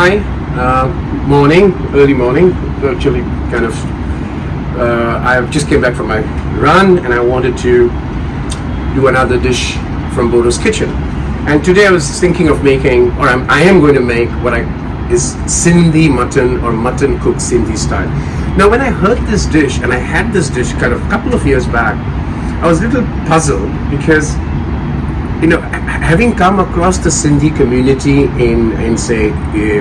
Hi, early morning, actually kind of, I just came back from my run and I wanted to do another dish from Bordo's kitchen. And today I was thinking of making, or I am going to make is Sindhi mutton or mutton cooked Sindhi style. Now when I heard this dish, and I had this dish kind of a couple of years back, I was a little puzzled because, having come across the Sindhi community in say,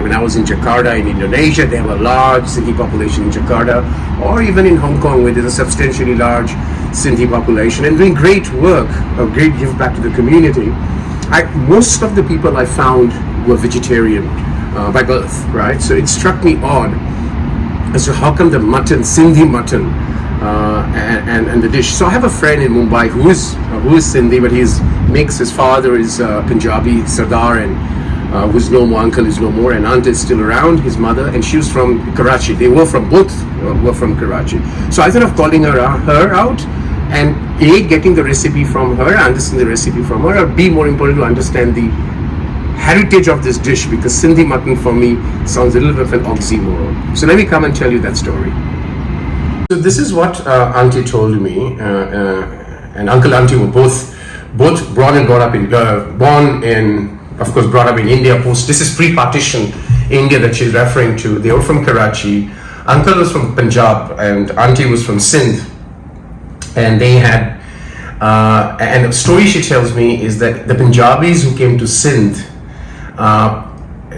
when I was in Jakarta in Indonesia, they have a large Sindhi population in Jakarta, or even in Hong Kong where there's a substantially large Sindhi population and doing great work, a great give back to the community. Most of the people I found were vegetarian by birth, right? So it struck me odd as to how come the mutton, Sindhi mutton, and the dish. So I have a friend in Mumbai who is Sindhi, but his father is Punjabi, Sardar, and who's no more, uncle is no more, and aunt is still around, his mother, and she was from Karachi. They were from Karachi. So I thought of calling her out, and A, getting the recipe from her, understand the recipe from her, or B, more important, to understand the heritage of this dish, because Sindhi mutton for me sounds a little bit of an oxymoron. So let me come and tell you that story. So this is what Auntie told me, and Uncle and Auntie were both born and brought up brought up in India. This is pre-partition India that she's referring to. They were from Karachi. Uncle was from Punjab and Auntie was from Sindh. And they had, and the story she tells me is that the Punjabis who came to Sindh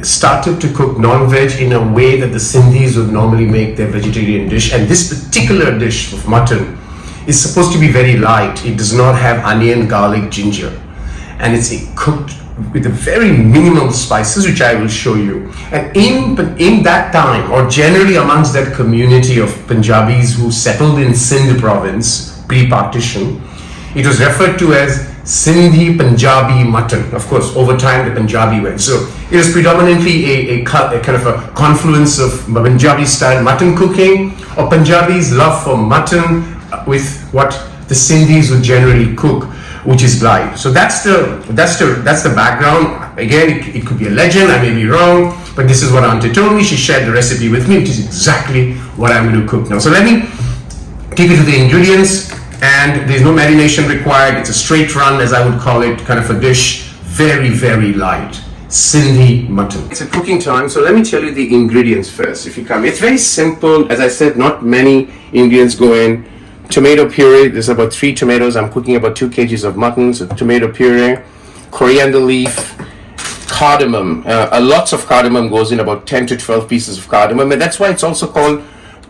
started to cook non-veg in a way that the Sindhis would normally make their vegetarian dish. And this particular dish of mutton is supposed to be very light. It does not have onion, garlic, ginger, and it's cooked with a very minimum spices, which I will show you. And in that time, or generally amongst that community of Punjabis who settled in Sindh province pre-partition, it was referred to as Sindhi Punjabi mutton. Of course, over time the Punjabi went. So it was predominantly a kind of a confluence of Punjabi style mutton cooking, or Punjabi's love for mutton with what the Sindhis would generally cook, which is light. So that's the background. Again, it could be a legend, I may be wrong, but this is what Auntie told me. She shared the recipe with me, which is exactly what I'm going to cook now. So let me take you to the ingredients, and there's no marination required. It's a straight run, as I would call it, kind of a dish, very, very light. Sindhi mutton. It's a cooking time, so let me tell you the ingredients first. It's very simple. As I said, not many ingredients go in. Tomato puree, there's about 3 tomatoes. I'm cooking about 2 kgs of mutton, so tomato puree, coriander leaf, cardamom. Lots of cardamom goes in, about 10 to 12 pieces of cardamom, and that's why it's also called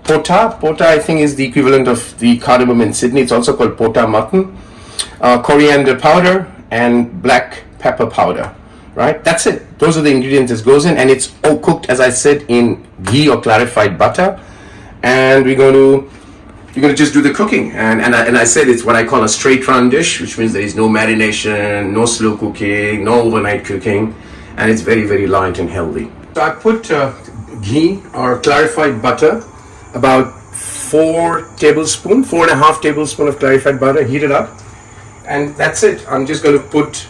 pota. Pota, I think, is the equivalent of the cardamom in Sydney. It's also called pota mutton. Coriander powder and black pepper powder, right? That's it. Those are the ingredients that goes in, and it's all cooked, as I said, in ghee or clarified butter. And you're going to just do the cooking, and I said it's what I call a straight run dish, which means there is no marination, no slow cooking, no overnight cooking, and it's very, very light and healthy. So I put ghee or clarified butter, about 4.5 tablespoons of clarified butter, heat it up, and that's it. I'm just going to put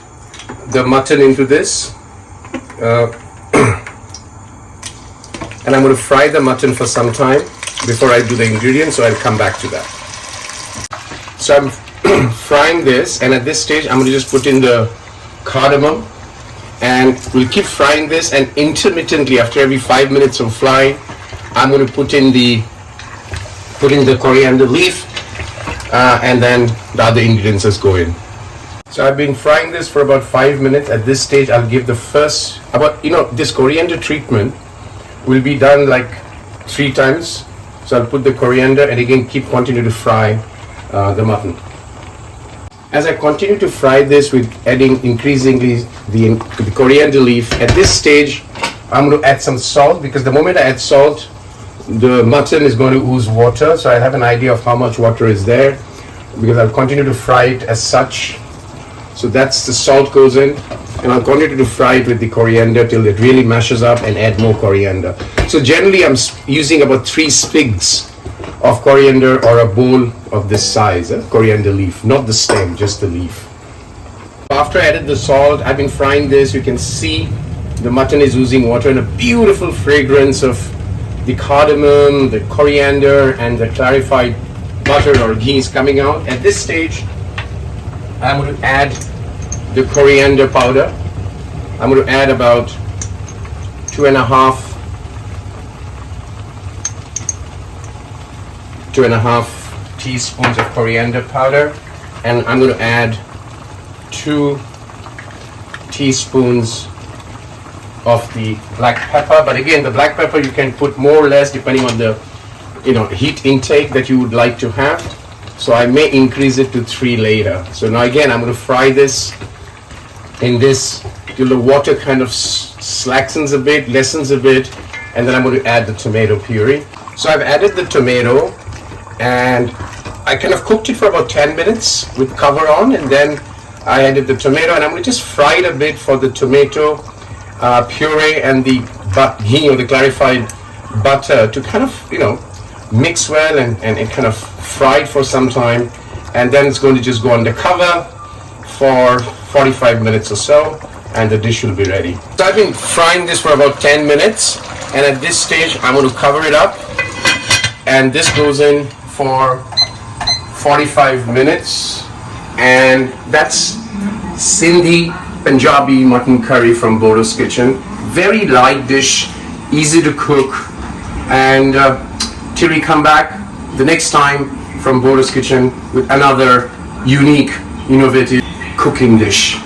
the mutton into this, and I'm going to fry the mutton for some time before I do the ingredients, so I'll come back to that. So I'm frying this, and at this stage I'm going to just put in the cardamom, and we'll keep frying this, and intermittently after every 5 minutes of frying, I'm going to put in the coriander leaf, and then the other ingredients just go in. So I've been frying this for about 5 minutes. At this stage I'll give the first, this coriander treatment will be done like 3 times. So I'll put the coriander and again continue to fry the mutton. As I continue to fry this with adding increasingly the coriander leaf, at this stage I'm going to add some salt, because the moment I add salt, the mutton is going to ooze water. So I have an idea of how much water is there, because I'll continue to fry it as such. So that's the salt goes in, and I'll continue to fry it with the coriander till it really mashes up, and add more coriander. So generally I'm using about 3 sprigs of coriander, or a bowl of this size, coriander leaf, not the stem, just the leaf. After I added the salt, I've been frying this. You can see The mutton is oozing water and a beautiful fragrance of the cardamom, the coriander, and the clarified butter or ghee is coming out. At this stage, I'm going to add the coriander powder. I'm going to add about 2.5 teaspoons of coriander powder, and I'm going to add 2 teaspoons of the black pepper. But again, the black pepper you can put more or less depending on the heat intake that you would like to have. So I may increase it to 3 later. So now again, I'm going to fry this in this till the water kind of slackens a bit, lessens a bit, and then I'm going to add the tomato puree. So I've added the tomato, and I kind of cooked it for about 10 minutes with cover on, and then I added the tomato, and I'm going to just fry it a bit for the tomato puree and the ghee or the clarified butter to kind of mix well and kind of fry it for some time, and then it's going to just go under cover for 45 minutes or so, and the dish will be ready. So I've been frying this for about 10 minutes, and at this stage I'm going to cover it up, and this goes in for 45 minutes, and that's Sindhi Punjabi mutton curry from Bordo's kitchen. Very light dish, easy to cook, and till we come back the next time from Bordo's kitchen with another unique, innovative cooking dish.